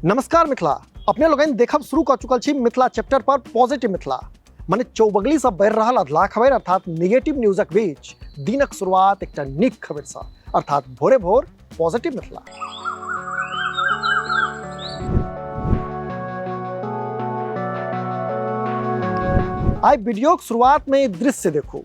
नमस्कार मिथिला। अपने लोगन देखब शुरू कर चुकल छी मिथिला चैप्टर पर पॉजिटिव मिथिला माने चौबगली से बढ़ रहा अधला खबर अर्थात नेगेटिव न्यूजक बीच दिनक शुरुआत एक नीक खबर से अर्थात भोरे भोर पॉजिटिव मिथिला। आई वीडियो की शुरुआत में दृश्य देखू।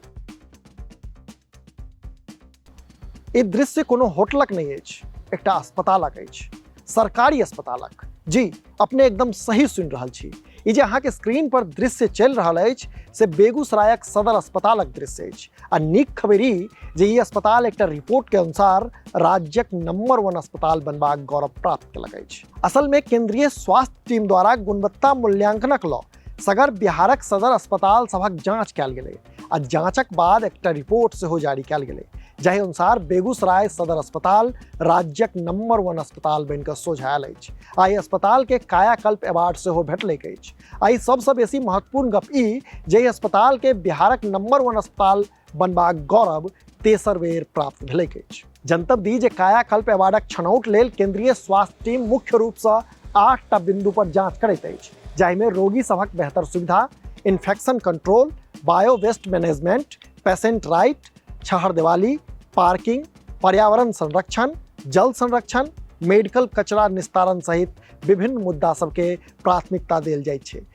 ई दृश्य कोनो होटलक नहीं अछि, एकटा अस्पतालक अछि, सरकारी अस्पतालक। जी अपने एकदम सही सुन रहल छी। ई जे अहाँ के स्क्रीन पर दृश्य चल रहल अछि से बेगूसरायक सदर अस्पतालक दृश्य अछि। आ नीक खबर ई जे ई अस्पताल एकटा रिपोर्ट के अनुसार राज्यक नंबर 1 अस्पताल बनबाक गौरव प्राप्त केलक अछि। असल में केंद्रीय स्वास्थ्य टीम द्वारा गुणवत्ता मूल्यांकनक लऽ सगर बिहारक सदर अस्पताल सभक जांच कयल गेलै आ जांचक बाद एकटा रिपोर्ट सेहो जारी कयल गेलै जाहि अनुसार बेगूसराय सदर अस्पताल राज्यक नंबर 1 अस्पताल बनिकऽ सोझायल अछि। आ ई अस्पताल के कायाकल्प अवार्ड सेहो भेटलैक अछि। आ ई सबसँ बेसी महत्वपूर्ण गप ई जे ई अस्पताल के बिहारक नंबर 1 अस्पताल बनबाक गौरव तेसर बेर प्राप्त भेलैक अछि। जनतब दी जे कायाकल्प अवार्डक छनौट लेल केंद्रीय स्वास्थ्य टीम मुख्य रूपसँ 8टा बिंदु पर जांच करैत अछि, जाहिमे रोगी सभक बेहतर सुविधा, infection control, bio waste management, patient right, छहर दिवाली, पार्किंग, पर्यावरण संरक्षण, जल संरक्षण, मेडिकल कचरा निस्तारण सहित विभिन्न मुद्दा सबके प्राथमिकता देल जाइत छै।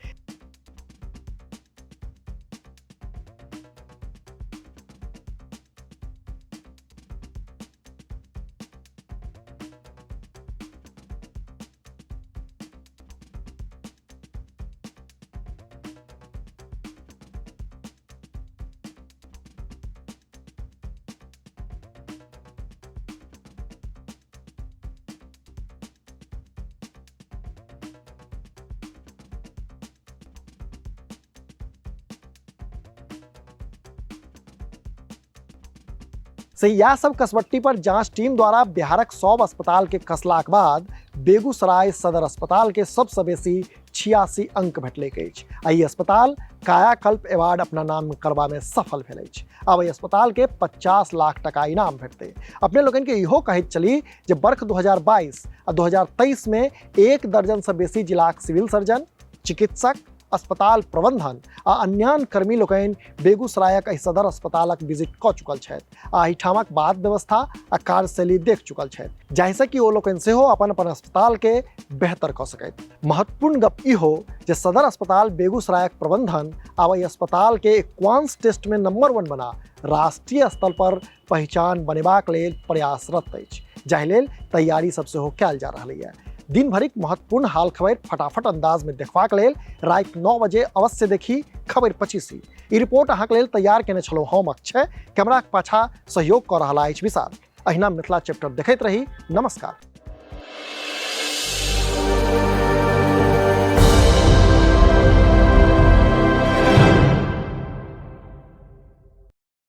से यह सब कसवट्टी पर जांच टीम द्वारा बिहारक 100 अस्पताल के कसलाक बाद बेगूसराय सदर अस्पताल के सबसँ बेसी 86 अंक भेटलैक अछि। आ ई अस्पताल कायाकल्प अवार्ड अपना नाम करबा में सफल भेल अछि। अब एहि अस्पताल के 50 लाख टका इनाम भेटतै। अपने लोगन के इहो कहैत चली जे वर्ष 2022 आ 2023 में 1 दर्जन से बेसी जिलाक सिविल सर्जन, चिकित्सक, अस्पताल प्रबंधन आ अन्यान कर्मी लोकनि बेगूसरायक एहि सदर अस्पतालक विजिट कऽ चुकल छथि आ एहिठामक बाद व्यवस्था आ कार्यशैली देख चुकल छथि, जाहिसँ कि ओ लोकनि सेहो अपन अपन अस्पताल के बेहतर कऽ सकथि। महत्वपूर्ण गप ई हो जे सदर अस्पताल बेगूसरायक प्रबंधन आब एहि अस्पताल के एक्वांस टेस्ट में नंबर 1 बना राष्ट्रीय स्तर पर पहचान बनेबाक लेल प्रयासरत अछि, जाहि लेल तैयारी सब सेहो कयल जा रहल है। दिन भरिक महत्वपूर्ण हाल खबर फटाफट अंदाज में देखबाक लेल रात 9 बजे अवश्य देखी खबर 25। ई रिपोर्ट अहाँके लेल तैयार केने छलहुँ हम अक्षय, कैमराक पाछा सहयोग कऽ रहल अछि विशाल। अहिना मिथिला चैप्टर देखैत रही। नमस्कार।